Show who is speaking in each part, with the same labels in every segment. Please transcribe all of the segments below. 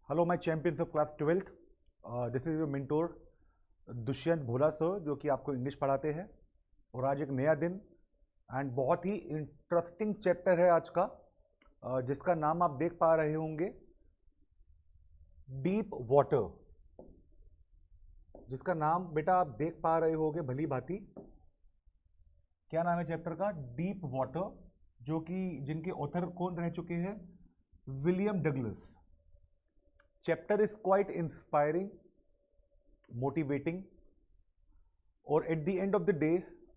Speaker 1: Hello my champions of class 12th। This is your mentor Dushyant Bhola sir, जो कि आपको English पढ़ाते हैं। और आज एक नया दिन एंड बहुत ही इंटरेस्टिंग चैप्टर है आज का, जिसका नाम आप देख पा रहे होंगे, डीप वाटर। जिसका नाम बेटा आप देख पा रहे होंगे भली भांति। क्या नाम है चैप्टर का? डीप वाटर, जो कि जिनके ऑथर कौन रह चुके हैं? William Douglas. Chapter is quite inspiring, motivating, और at the end of the day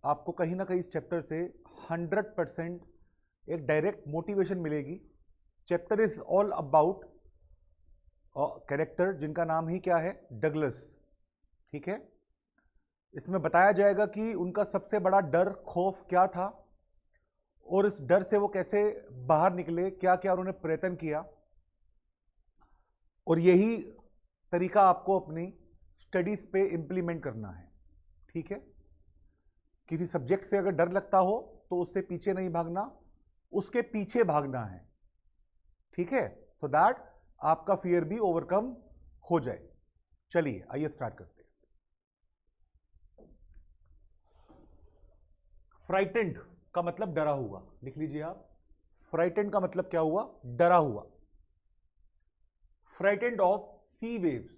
Speaker 1: आपको कहीं ना कहीं इस चैप्टर से 100% एक डायरेक्ट मोटिवेशन मिलेगी। Chapter is all about character जिनका नाम ही क्या है? डगलस। ठीक है, इसमें बताया जाएगा कि उनका सबसे बड़ा डर, खौफ क्या था, और इस डर से वो कैसे बाहर निकले, क्या क्या उन्होंने प्रयत्न किया। और यही तरीका आपको अपनी स्टडीज पे इंप्लीमेंट करना है। ठीक है, किसी सब्जेक्ट से अगर डर लगता हो तो उससे पीछे नहीं भागना, उसके पीछे भागना है। ठीक है, सो दैट आपका फियर भी ओवरकम हो जाए। चलिए आइए स्टार्ट करते हैं। फ्राइटेंड का मतलब डरा हुआ, लिख लीजिए आप। फ्राइटेंड का मतलब क्या हुआ? डरा हुआ। फ्राइटेंड ऑफ सी वेव्स,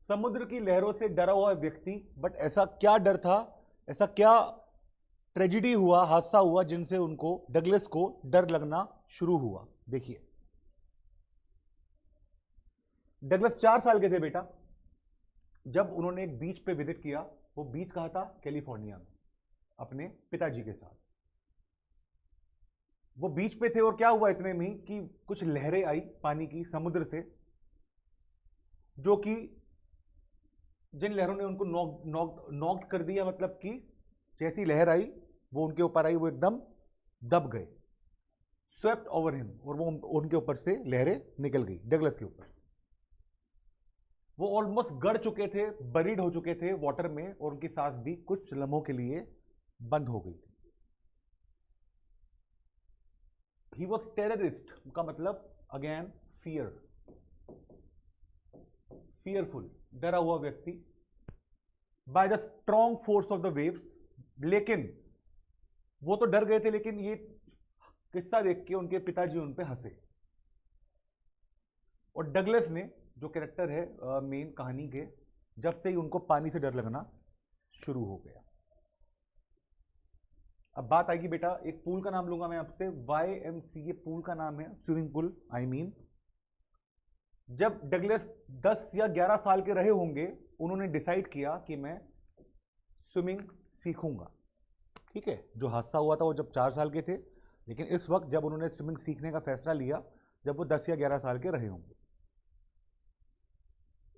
Speaker 1: समुद्र की लहरों से डरा हुआ व्यक्ति। बट ऐसा क्या डर था, ऐसा क्या ट्रेजिडी हुआ, हादसा हुआ, जिनसे उनको, डगलस को, डर लगना शुरू हुआ? देखिए, डगलस 4 साल के थे बेटा जब उन्होंने एक बीच पे विजिट किया। वो बीच कहाँ था? कैलिफोर्निया में, अपने पिताजी के साथ। वो बीच पे थे और क्या हुआ इतने में कि कुछ लहरें आई पानी की, समुद्र से, जो कि जिन लहरों ने उनको नॉक कर दिया। मतलब कि जैसी लहर आई, वो उनके ऊपर आई, वो एकदम दब गए, स्वेप्ट ओवर हिम, और वो उनके ऊपर से लहरें निकल गई डगलस के ऊपर। वो ऑलमोस्ट गड़ चुके थे, बरीड हो चुके थे वाटर में, और उनकी सांस भी कुछ लम्हों के लिए बंद हो गई थी। ही वॉज टेररिस्ट का मतलब अगेन फियर, फियरफुल, डरा हुआ व्यक्ति, by the strong force of the waves. लेकिन वो तो डर गए थे, लेकिन ये किस्सा देख के उनके पिताजी उन पे हंसे। और डगलस ने, जो कैरेक्टर है मेन कहानी के, जब से ही उनको पानी से डर लगना शुरू हो गया। अब बात आएगी बेटा, एक पूल का नाम लूंगा मैं आपसे, YMCA पूल का नाम है, स्विमिंग पूल आई मीन। जब डगलस 10 या 11 साल के रहे होंगे, उन्होंने डिसाइड किया कि मैं स्विमिंग सीखूंगा। ठीक है, जो हादसा हुआ था वो जब 4 साल के थे, लेकिन इस वक्त जब उन्होंने स्विमिंग सीखने का फैसला लिया, जब वो 10 या 11 साल के रहे होंगे।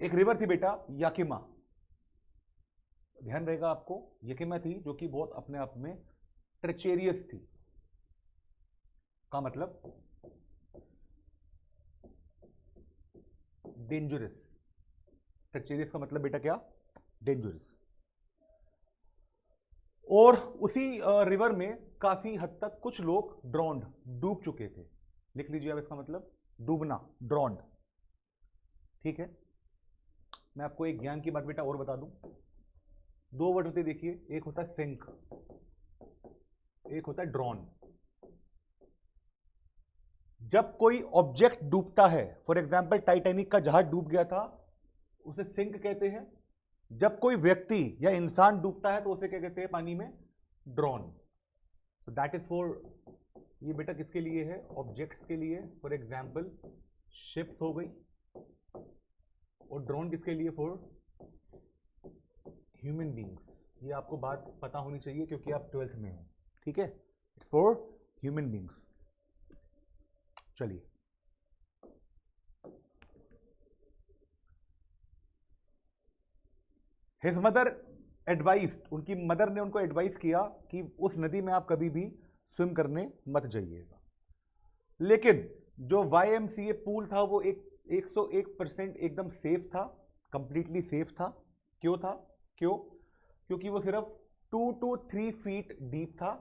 Speaker 1: एक रिवर थी बेटा, याकिमा, ध्यान रहेगा आपको, याकिमा थी, जो कि बहुत अपने आप में ट्रेचेरियस थी। का मतलब डेंजरस। ट्रेचेरियस का मतलब बेटा क्या? डेंजरस। और उसी रिवर में काफी हद तक कुछ लोग ड्रॉन्ड, डूब चुके थे। लिख लीजिए अब इसका मतलब, डूबना, ड्रॉन्ड। ठीक है, मैं आपको एक ज्ञान की बात बेटा और बता दूं। 2 वर्ड होते, देखिए, एक होता है सिंक, एक होता है ड्रॉन। जब कोई ऑब्जेक्ट डूबता है, फॉर एग्जाम्पल टाइटैनिक का जहाज डूब गया था, उसे सिंक कहते हैं। जब कोई व्यक्ति या इंसान डूबता है तो उसे क्या कहते हैं पानी में? ड्रॉन। तो दैट इज फॉर, ये बेटा किसके लिए है? ऑब्जेक्ट्स के लिए। फॉर एग्जाम्पल शिप्स हो गई, और ड्रोन किसके लिए? For human beings. ये आपको बात पता होनी चाहिए क्योंकि आप 12th में हो। ठीक है, इट्स फॉर ह्यूमन बींग्स। चलिए, हिज मदर एडवाइज्ड, उनकी मदर ने उनको एडवाइस किया कि उस नदी में आप कभी भी स्विम करने मत जाइएगा। लेकिन जो YMCA पूल था वो 101% एकदम सेफ था, कंप्लीटली सेफ था। क्यों था? क्योंकि वो सिर्फ 2 to 3 फीट डीप था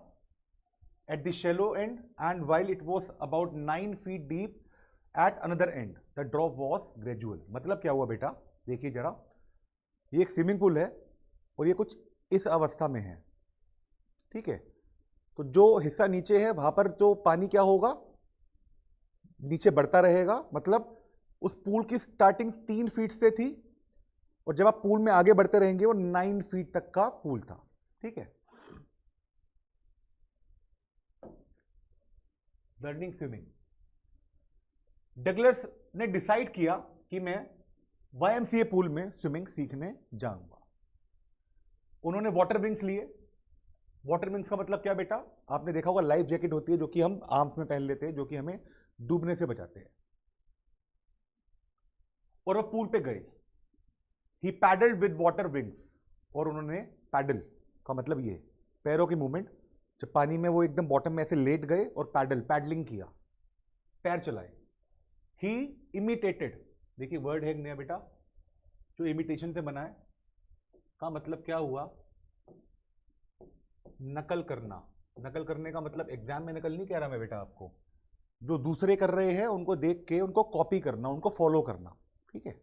Speaker 1: at the shallow end, and while it was about 9 feet deep, at another and the drop was gradual. मतलब क्या हुआ बेटा, देखिए जरा, ये एक स्विमिंग पूल है और ये कुछ इस अवस्था में है, ठीक है। तो जो हिस्सा नीचे है वहां पर जो पानी क्या होगा, नीचे बढ़ता रहेगा। मतलब उस पूल की स्टार्टिंग 3 फीट से थी और जब आप पूल में आगे बढ़ते रहेंगे वो 9 फीट तक का पूल था, ठीक है। लर्निंग स्विमिंग, डगलस ने डिसाइड किया कि मैं YMCA पूल में स्विमिंग सीखने जाऊंगा। उन्होंने वाटर विंग्स लिए। वाटर विंग्स का मतलब क्या बेटा, आपने देखा होगा लाइफ जैकेट होती है जो कि हम आर्म्स में पहन लेते हैं, जो कि हमें डूबने से बचाते हैं। और वो पूल पे गए। ही पैडल्ड विद वाटर विंग्स, और उन्होंने पैडल का मतलब ये पैरों की मूवमेंट, जब पानी में वो एकदम बॉटम में ऐसे लेट गए और पैडलिंग किया, पैर चलाए। ही इमिटेटेड, देखिए वर्ड है नया बेटा जो इमिटेशन से बना है, का मतलब क्या हुआ, नकल करना। नकल करने का मतलब एग्जाम में नकल नहीं कह रहा मैं बेटा आपको, जो दूसरे कर रहे हैं उनको देख के उनको कॉपी करना, उनको फॉलो करना, ठीक है।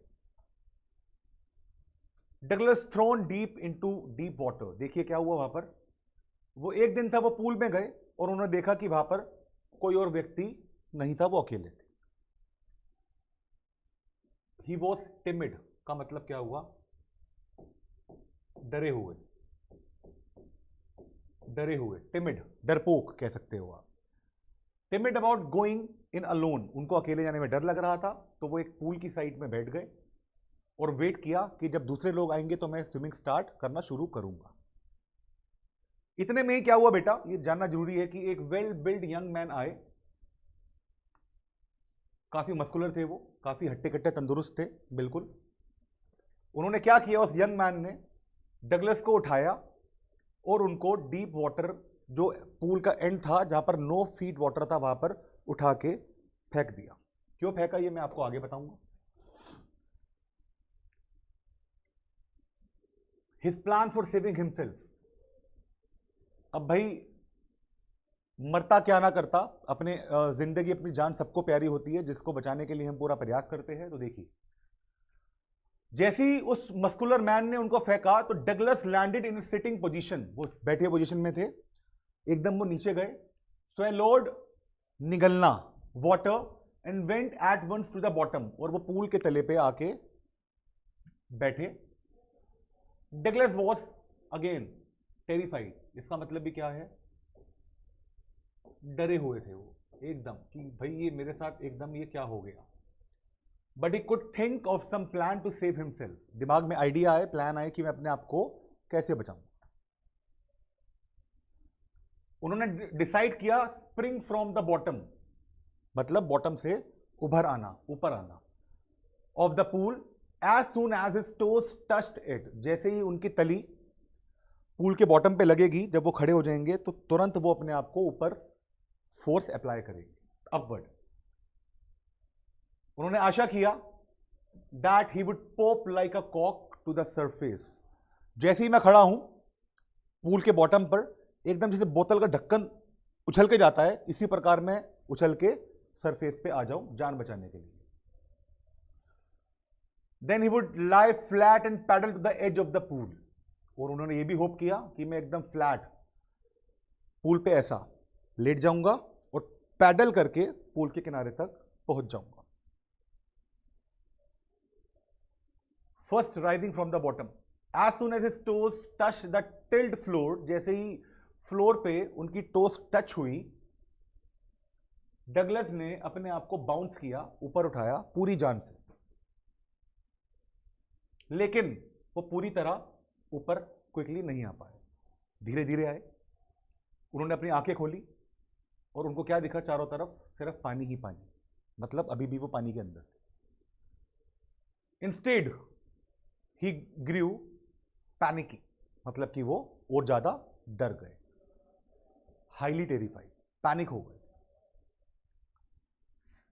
Speaker 1: Douglas thrown deep into deep water, देखिए क्या हुआ वहां पर। वो एक दिन था, वो पूल में गए और उन्होंने देखा कि वहां पर कोई और व्यक्ति नहीं था, वो अकेले थे। ही वॉज टिमिड, का मतलब क्या हुआ, डरे हुए। डरे हुए, टिमिड, डरपोक कह सकते हो आप। Timid about going in alone, उनको अकेले जाने में डर लग रहा था, तो वो एक पूल की साइड में बैठ गए और वेट किया कि जब दूसरे लोग आएंगे तो मैं स्विमिंग स्टार्ट करना शुरू करूंगा। इतने में ही क्या हुआ बेटा, ये जानना जरूरी है कि एक वेल बिल्ड यंग मैन आए। काफी मस्कुलर थे वो, काफी हट्टे कट्टे तंदुरुस्त थे बिल्कुल। उन्होंने क्या किया, उस यंग मैन ने डगलस को उठाया और उनको डीप वाटर, जो पूल का एंड था जहां पर 9 फीट वाटर था, वहां पर उठा के फेंक दिया। क्यों फेंका ये मैं आपको आगे बताऊंगा। His plan for saving himself, अब भाई मरता क्या ना करता, अपने जिंदगी अपनी जान सबको प्यारी होती है, जिसको बचाने के लिए हम पूरा प्रयास करते हैं। तो देखिए जैसे ही उस मस्कुलर मैन ने उनको फेंका तो Douglas landed in sitting position, वो बैठे पोजीशन में थे, एकदम वो नीचे गए। स्वैलोड, निगलना, water and went at once to the bottom, और वो पूल के तले पे आके बैठे। डगलस वॉज अगेन टेरिफाइड, इसका मतलब भी क्या है, डरे हुए थे वो एकदम कि भाई ये मेरे साथ एकदम ये क्या हो गया। But he could think of some plan to save himself, दिमाग में आइडिया आए, प्लान आए कि मैं अपने आप को कैसे बचाऊं। उन्होंने डिसाइड किया स्प्रिंग फ्रॉम द बॉटम, मतलब बॉटम से उभर आना, ऊपर आना, off the pool as soon as his toes touched it, जैसे ही उनकी तली पूल के बॉटम पे लगेगी, जब वो खड़े हो जाएंगे तो तुरंत वो अपने आप को ऊपर फोर्स अप्लाई करेंगे, अपवर्ड। उन्होंने आशा किया that he would pop like a कॉक टू द सरफेस, जैसे ही मैं खड़ा हूं पूल के बॉटम पर, एकदम जैसे बोतल का ढक्कन उछल के जाता है, इसी प्रकार मैं उछल के सरफेस पे आ जाऊं जान बचाने के लिए। Then he would lie flat and paddle to the edge of the pool, और उन्होंने ये भी होप किया कि मैं एकदम फ्लैट पूल पे ऐसा लेट जाऊंगा और पैडल करके पूल के किनारे तक पहुंच जाऊंगा। First rising from the bottom, as soon as his toes touch the tiled floor, जैसे ही फ्लोर पे उनकी टोस टच हुई, डगलस ने अपने आप को बाउंस किया, ऊपर उठाया पूरी जान से, लेकिन वो पूरी तरह ऊपर क्विकली नहीं आ पाए, धीरे धीरे आए। उन्होंने अपनी आंखें खोली और उनको क्या दिखा, चारों तरफ सिर्फ पानी ही पानी, मतलब अभी भी वो पानी के अंदर थे। इंस्टेड ही ग्रीव पैनिकी, मतलब कि वो और ज्यादा डर गए, हाईली टेरिफाइड, पैनिक हो गए।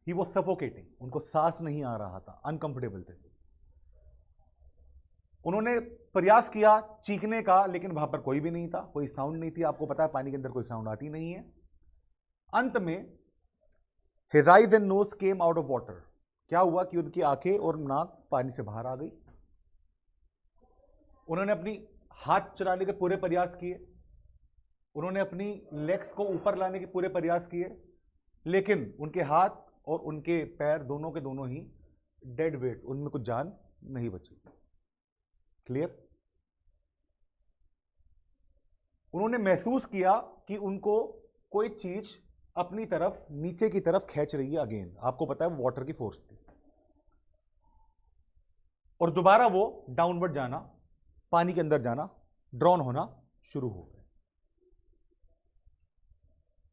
Speaker 1: ही वॉज सफोकेटिंग, उनको सांस नहीं आ रहा था, अनकंफर्टेबल थे। उन्होंने प्रयास किया चीखने का, लेकिन वहां पर कोई भी नहीं था, कोई साउंड नहीं थी। आपको पता है पानी के अंदर कोई साउंड आती नहीं है। अंत में his eyes and nose came out of water. क्या हुआ कि उनकी आंखें और नाक पानी से बाहर आ गई। उन्होंने अपनी हाथ चलाने के पूरे प्रयास किए, उन्होंने अपनी लेग्स को ऊपर लाने के पूरे प्रयास किए, लेकिन उनके हाथ और उनके पैर दोनों के दोनों ही डेड वेट, उनमें कुछ जान नहीं बची। क्लियर? उन्होंने महसूस किया कि उनको कोई चीज अपनी तरफ नीचे की तरफ खींच रही है। अगेन आपको पता है वाटर की फोर्स थी, और दोबारा वो डाउनवर्ड जाना, पानी के अंदर जाना, ड्रॉन होना शुरू हो गए।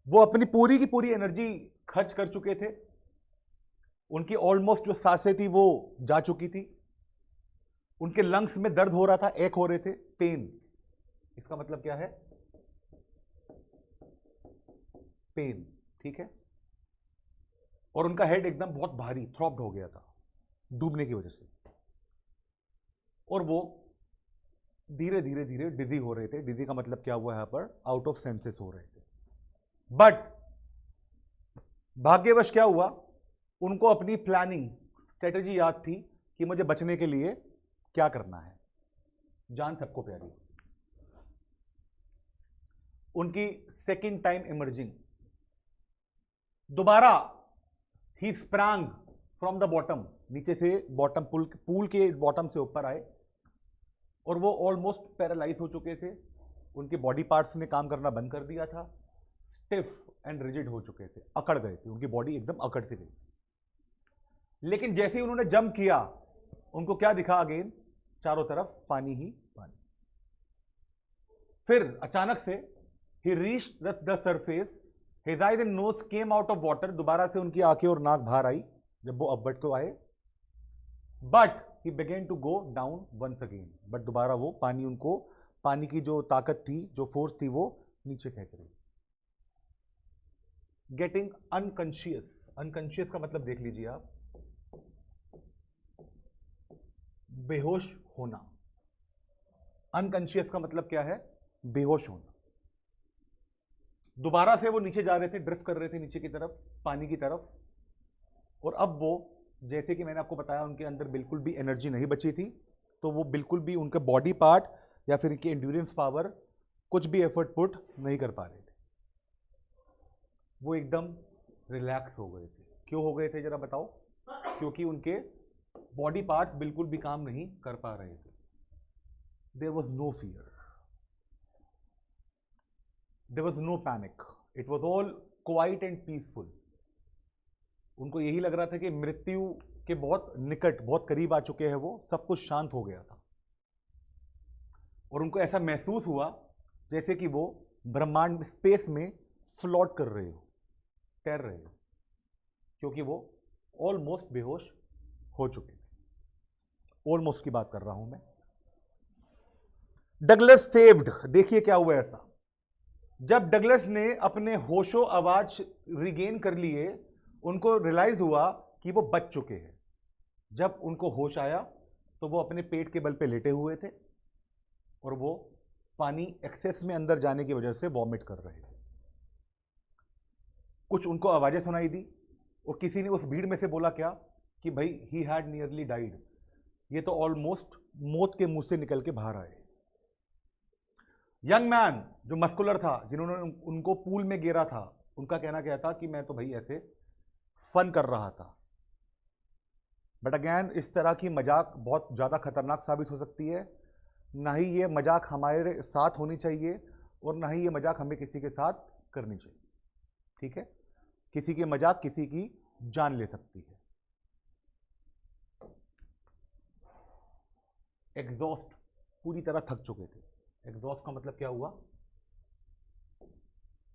Speaker 1: वो अपनी पूरी की पूरी एनर्जी खर्च कर चुके थे, उनकी ऑलमोस्ट जो सांसें थी वो जा चुकी थी, उनके लंग्स में दर्द हो रहा था, एक हो रहे थे, पेन। इसका मतलब क्या है? पेन। ठीक है? और उनका हेड एकदम बहुत भारी थ्रॉप्ड हो गया था डूबने की वजह से, और वो धीरे धीरे धीरे डिजी हो रहे थे। डिजी का मतलब क्या हुआ यहां पर? आउट ऑफ सेंसेस हो रहे थे। बट भाग्यवश क्या हुआ, उनको अपनी प्लानिंग स्ट्रेटेजी याद थी कि मुझे बचने के लिए क्या करना है। जान सबको प्यारी। उनकी सेकेंड टाइम इमर्जिंग, दोबारा ही स्प्रैंग फ्रॉम द बॉटम, नीचे से बॉटम पूल के बॉटम से ऊपर आए, और वो ऑलमोस्ट पैरालाइज हो चुके थे। उनके बॉडी पार्ट्स ने काम करना बंद कर दिया था, स्टिफ एंड रिजिड हो चुके थे, अकड़ गए थे, उनकी बॉडी एकदम अकड़ से गई। लेकिन जैसे ही उन्होंने जंप किया, उनको क्या दिखा? अगेन चारों तरफ पानी ही पानी। फिर अचानक से ही reached the surface, his eyes and nose came out of water. दोबारा से उनकी आंखें और नाक बाहर आई जब वो अपवर्ड को आए। But he began to go down once again. But दोबारा वो पानी, उनको पानी की जो ताकत थी, जो फोर्स थी, वो नीचे खींच रही। Getting unconscious. अनकॉन्शियस का मतलब देख लीजिए आप, बेहोश होना। अनकॉन्शियस का मतलब क्या है? बेहोश होना। दोबारा से वो नीचे जा रहे थे, ड्रिफ्ट कर रहे थे नीचे की तरफ, पानी की तरफ। और अब वो, जैसे कि मैंने आपको बताया, उनके अंदर बिल्कुल भी एनर्जी नहीं बची थी, तो वो बिल्कुल भी उनके बॉडी पार्ट या फिर इनकी एंड्योरेंस पावर कुछ भी एफर्ट पुट नहीं कर पा रहे थे। वो एकदम रिलैक्स हो गए थे। क्यों हो गए थे जरा बताओ? क्योंकि उनके बॉडी पार्ट्स बिल्कुल भी काम नहीं कर पा रहे थे। There was no fear, there was no panic, it was all quiet and peaceful. उनको यही लग रहा था कि मृत्यु के बहुत निकट, बहुत करीब आ चुके हैं वो, सब कुछ शांत हो गया था। और उनको ऐसा महसूस हुआ जैसे कि वो ब्रह्मांड, स्पेस में फ्लोट कर रहे हो, तैर रहे हो, क्योंकि वो ऑलमोस्ट बेहोश हो चुके थे। ऑलमोस्ट की बात कर रहा हूं मैं। Douglas saved. देखिए क्या हुआ ऐसा, जब डगलस ने अपने होशो आवाज रिगेन कर लिए, उनको रियलाइज हुआ कि वो बच चुके हैं। जब उनको होश आया तो वो अपने पेट के बल पे लेटे हुए थे, और वो पानी एक्सेस में अंदर जाने की वजह से वॉमिट कर रहे थे। कुछ उनको आवाजें सुनाई दी, और किसी ने उस भीड़ में से बोला क्या कि भाई ही हैड नियरली डाइड, ये तो ऑलमोस्ट मौत के मुंह से निकल के बाहर आए। यंग मैन जो मस्कुलर था, जिन्होंने उनको पूल में गिरा था, उनका कहना क्या था कि मैं तो भाई ऐसे फन कर रहा था। बट अगैन इस तरह की मजाक बहुत ज़्यादा खतरनाक साबित हो सकती है। ना ही ये मजाक हमारे साथ होनी चाहिए, और ना ही ये मजाक हमें किसी के साथ करनी चाहिए। ठीक है? किसी की मजाक किसी की जान ले सकती है। एग्जॉस्ट, पूरी तरह थक चुके थे। एग्जॉस्ट का मतलब क्या हुआ?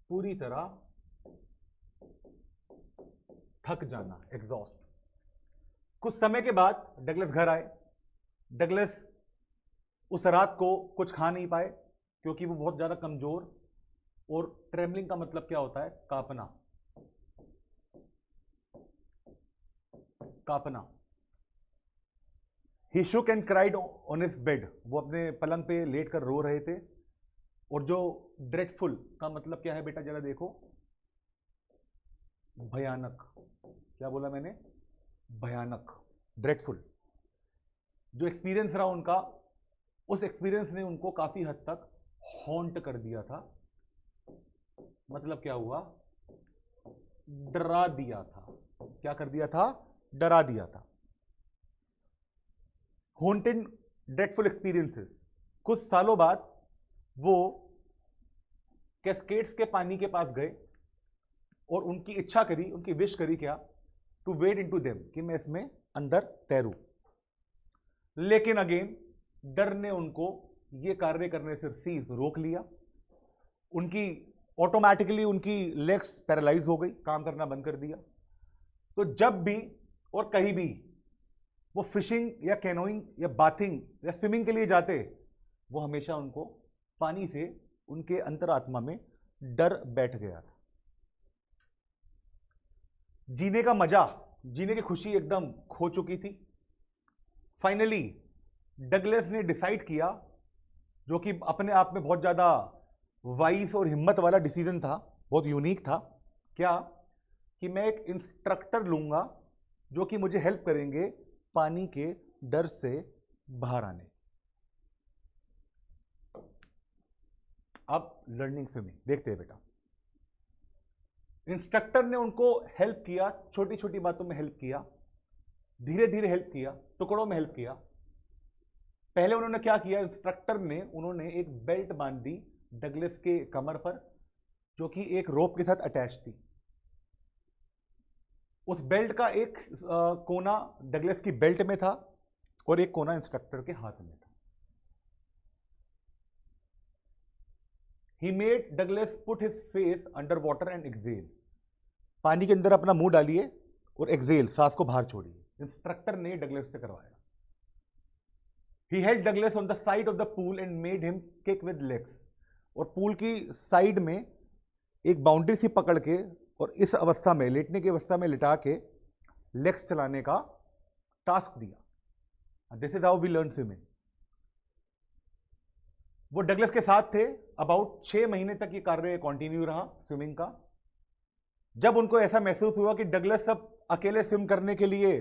Speaker 1: पूरी तरह थक जाना, एग्जॉस्ट। कुछ समय के बाद डगलस घर आए। डगलस उस रात को कुछ खा नहीं पाए, क्योंकि वो बहुत ज्यादा कमजोर, और ट्रेमलिंग का मतलब क्या होता है? कांपना, कांपना। He shook and cried on his bed. वो अपने पलंग पे लेट कर रो रहे थे। और जो ड्रेडफुल का मतलब क्या है बेटा, जरा देखो, भयानक। क्या बोला मैंने? भयानक, ड्रेडफुल। जो एक्सपीरियंस रहा उनका, उस एक्सपीरियंस ने उनको काफी हद तक हॉन्ट कर दिया था। मतलब क्या हुआ? डरा दिया था। क्या कर दिया था? डरा दिया था। Haunted dreadful experiences. कुछ सालों बाद वो कैस्केड्स के पानी के पास गए और उनकी इच्छा करी, उनकी विश करी क्या? टू वेड इनटू देम, कि मैं इसमें अंदर तैरूं। लेकिन अगेन डर ने उनको ये कार्य करने से रोक लिया। उनकी ऑटोमेटिकली उनकी लेग्स पैरालाइज हो गई, काम करना बंद कर दिया। तो जब भी और कहीं भी वो फिशिंग या कैनोइंग या बाथिंग या स्विमिंग के लिए जाते, वो हमेशा उनको पानी से उनके अंतरात्मा में डर बैठ गया था। जीने का मजा, जीने की खुशी एकदम खो चुकी थी। फाइनली डगलस ने डिसाइड किया, जो कि अपने आप में बहुत ज्यादा वाइस और हिम्मत वाला डिसीजन था, बहुत यूनिक था। क्या? कि मैं एक इंस्ट्रक्टर लूंगा जो कि मुझे हेल्प करेंगे पानी के डर से बाहर आने। अब लर्निंग स्विमिंग देखते हैं बेटा। इंस्ट्रक्टर ने उनको हेल्प किया, छोटी छोटी बातों में हेल्प किया, धीरे धीरे हेल्प किया, टुकड़ों में हेल्प किया। पहले उन्होंने क्या किया? इंस्ट्रक्टर ने उन्होंने एक बेल्ट बांध दी डगलस के कमर पर, जो कि एक रोप के साथ अटैच थी। उस बेल्ट का एक कोना डगलस की बेल्ट में था और एक कोना इंस्ट्रक्टर के हाथ में था। He made Douglas put his face under water and exhale. पानी के अंदर अपना मुंह डालिए और एक्सेल, सांस को बाहर छोड़िए। इंस्ट्रक्टर ने डगलस से करवाया। He held Douglas on the side of the pool and made him kick with legs. और पूल की साइड में एक बाउंड्री सी पकड़ के और इस अवस्था में, लेटने की अवस्था में लिटा के लेग्स चलाने का टास्क दिया। This is how we learn swimming. वो डगलस के साथ थे। अबाउट 6 महीने तक ये कार्य कंटिन्यू रहा स्विमिंग का। जब उनको ऐसा महसूस हुआ कि डगलस सब अकेले स्विम करने के लिए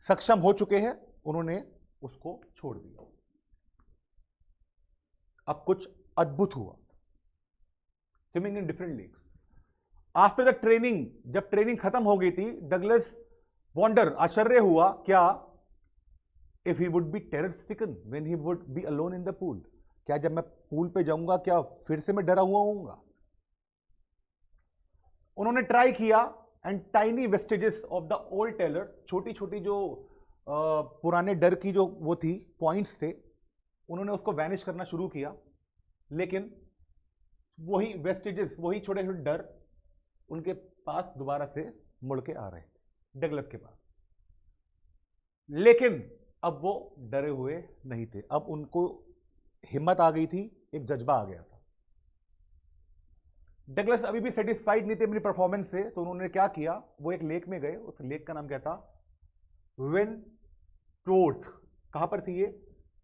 Speaker 1: सक्षम हो चुके हैं, उन्होंने उसको छोड़ दिया। अब कुछ अद्भुत हुआ swimming in different lakes. After the training, जब ट्रेनिंग खत्म हो गई थी, डगलस वॉन्डर, आश्चर्य हुआ क्या? If he would be terror stricken when he would be alone in the pool. क्या जब मैं पूल पे जाऊंगा क्या फिर से मैं डरा हुआ होऊंगा? उन्होंने ट्राई किया and tiny vestiges of the old terror, छोटी छोटी जो पुराने डर की जो वो थी पॉइंट्स थे, उन्होंने उसको वैनिश करना शुरू किया। लेकिन वही वेस्टेजेस, वही छोटे छोटे डर उनके पास दोबारा से मुड़ के आ रहे थे डगलस के पास। लेकिन अब वो डरे हुए नहीं थे। अब उनको हिम्मत आ गई थी, एक जज्बा आ गया था। डगलस अभी भी सेटिस्फाइड नहीं थे अपनी परफॉर्मेंस से, तो उन्होंने क्या किया? वो एक लेक में गए। उस लेक का नाम क्या था? विंटोर्थ। कहां पर थी ये?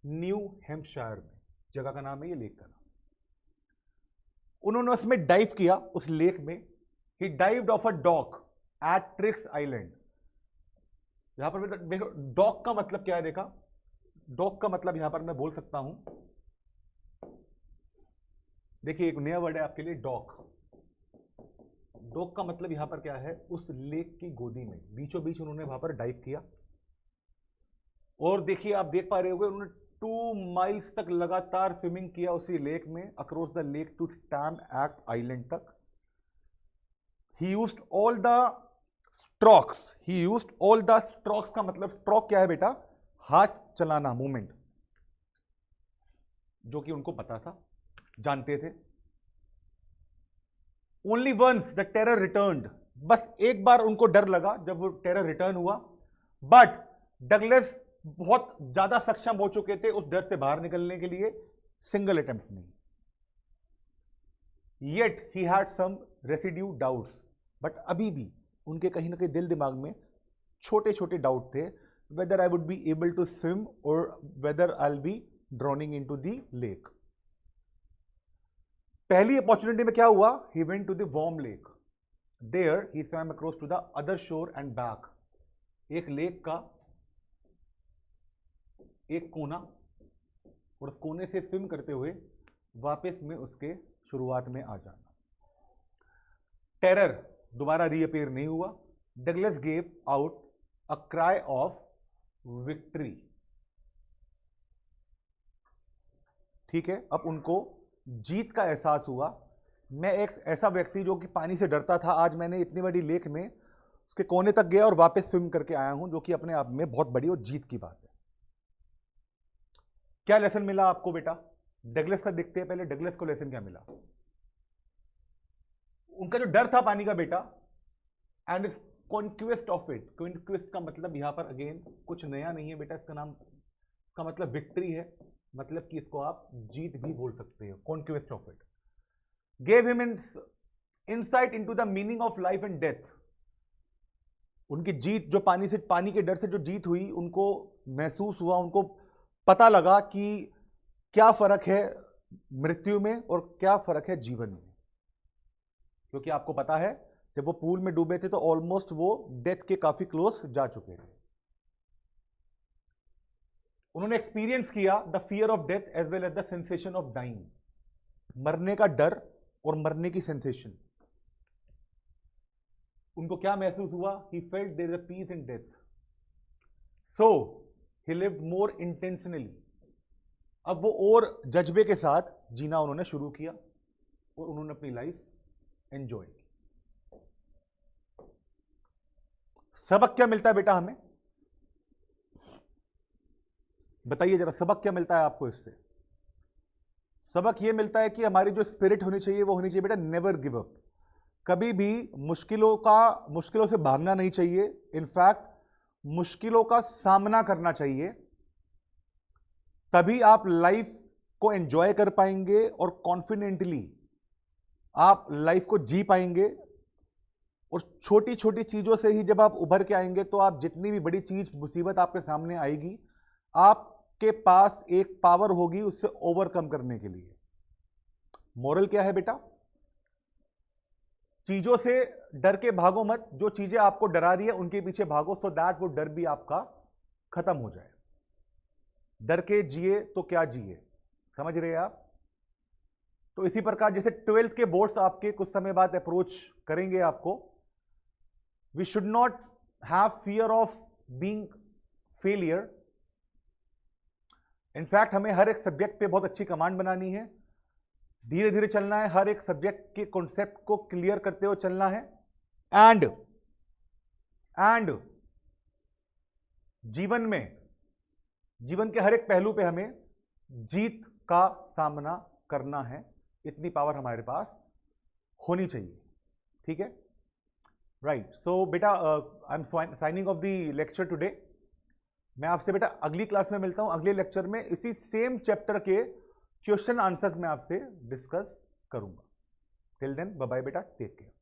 Speaker 1: न्यू हैम्पशायर में, जगह का नाम है ये, लेक का नाम। उन्होंने उसमें डाइव किया, उस लेक में। He dived off a dock at Triggs island. यहां पर देखो डॉक का मतलब क्या है। देखा, डॉक का मतलब यहां पर मैं बोल सकता हूं, देखिए एक नया वर्ड है आपके लिए, डॉक। डॉक का मतलब यहां पर क्या है? उस लेक की गोदी में बीचों बीच उन्होंने वहां पर डाइव किया। और देखिए, आप देख पा रहे होंगे, उन्होंने 2 माइल्स तक लगातार स्विमिंग किया उसी लेक में, across the lake to Stamp Act island तक। He used all the strokes. He used all the strokes का मतलब, स्ट्रोक क्या है बेटा? हाथ चलाना, मूवमेंट, जो कि उनको पता था, जानते थे। Only once the terror returned. बस एक बार उनको डर लगा जब वो टेरर रिटर्न हुआ। बट डगलस बहुत ज्यादा सक्षम हो चुके थे उस डर से बाहर निकलने के लिए, सिंगल अटेम्प्ट नहीं। Yet he had some residue doubts. But अभी भी उनके कहीं ना कहीं दिल दिमाग में छोटे छोटे डाउट थे, whether I would be able to swim और whether I will be drowning into the lake. पहली अपॉर्चुनिटी में क्या हुआ? He went to the warm lake. There he swam across to the other shore and back. एक lake का एक कोना और उस कोने से स्विम करते हुए वापस में उसके शुरुआत में आ जाना। टेरर दोबारा रीअपेयर नहीं हुआ। Douglas gave out a cry of victory. ठीक है, अब उनको जीत का एहसास हुआ। मैं एक ऐसा व्यक्ति जो कि पानी से डरता था, आज मैंने इतनी बड़ी लेक में उसके कोने तक गया और वापस स्विम करके आया हूं, जो कि अपने आप में बहुत बड़ी और जीत की बात है। क्या लेसन मिला आपको बेटा? डगलस का देखते हैं पहले, डगलस को लेसन क्या मिला। उनका जो डर था पानी का बेटा, and is conquest of it. Conquest का मतलब यहां पर अगेन कुछ नया नहीं है बेटा, इसका नाम का मतलब विक्ट्री है, मतलब कि इसको आप जीत भी बोल सकते हो। Conquest of it gave him insight into the meaning of life and death. उनकी जीत, जो पानी के डर से जो जीत हुई, उनको महसूस हुआ, उनको पता लगा कि क्या फर्क है मृत्यु में और क्या फर्क है जीवन में। क्योंकि आपको पता है जब वो पूल में डूबे थे तो ऑलमोस्ट वो डेथ के काफी क्लोज जा चुके थे। उन्होंने एक्सपीरियंस किया the fear of death as well as the sensation of dying. मरने का डर और मरने की सेंसेशन। उनको क्या महसूस हुआ? He felt there is a peace in death, so he lived more intentionally. अब वो और जज्बे के साथ जीना उन्होंने शुरू किया और उन्होंने अपनी लाइफ एंजॉय की। सबक क्या मिलता है बेटा हमें? बताइए जरा, सबक क्या मिलता है आपको इससे? सबक यह मिलता है कि हमारी जो स्पिरिट होनी चाहिए वो होनी चाहिए बेटा नेवर गिव अप। कभी भी मुश्किलों से भागना नहीं चाहिए, इनफैक्ट मुश्किलों का सामना करना चाहिए। तभी आप लाइफ को एंजॉय कर पाएंगे और कॉन्फिडेंटली आप लाइफ को जी पाएंगे। और छोटी छोटी चीजों से ही जब आप उभर के आएंगे तो आप जितनी भी बड़ी चीज मुसीबत आपके सामने आएगी, आपके पास एक पावर होगी उससे ओवरकम करने के लिए। मोरल क्या है बेटा? चीजों से डर के भागो मत, जो चीजें आपको डरा रही है उनके पीछे भागो, सो दैट वो डर भी आपका खत्म हो जाए। डर के जिए तो क्या जिए, समझ रहे हैं आप? तो इसी प्रकार जैसे 12th के बोर्ड्स आपके कुछ समय बाद अप्रोच करेंगे आपको, we should not have fear of being failure. In fact हमें हर एक सब्जेक्ट पे बहुत अच्छी कमांड बनानी है, धीरे धीरे चलना है, हर एक सब्जेक्ट के कॉन्सेप्ट को क्लियर करते हुए चलना है। एंड जीवन के हर एक पहलू पे हमें जीत का सामना करना है। इतनी पावर हमारे पास होनी चाहिए। ठीक है, राइट। सो बेटा I am signing off the lecture today. मैं आपसे बेटा अगली क्लास में मिलता हूं। अगले लेक्चर में इसी सेम चैप्टर के क्वेश्चन आंसर्स मैं आपसे डिस्कस करूंगा। टिल देन बाय बाय बेटा, टेक केयर।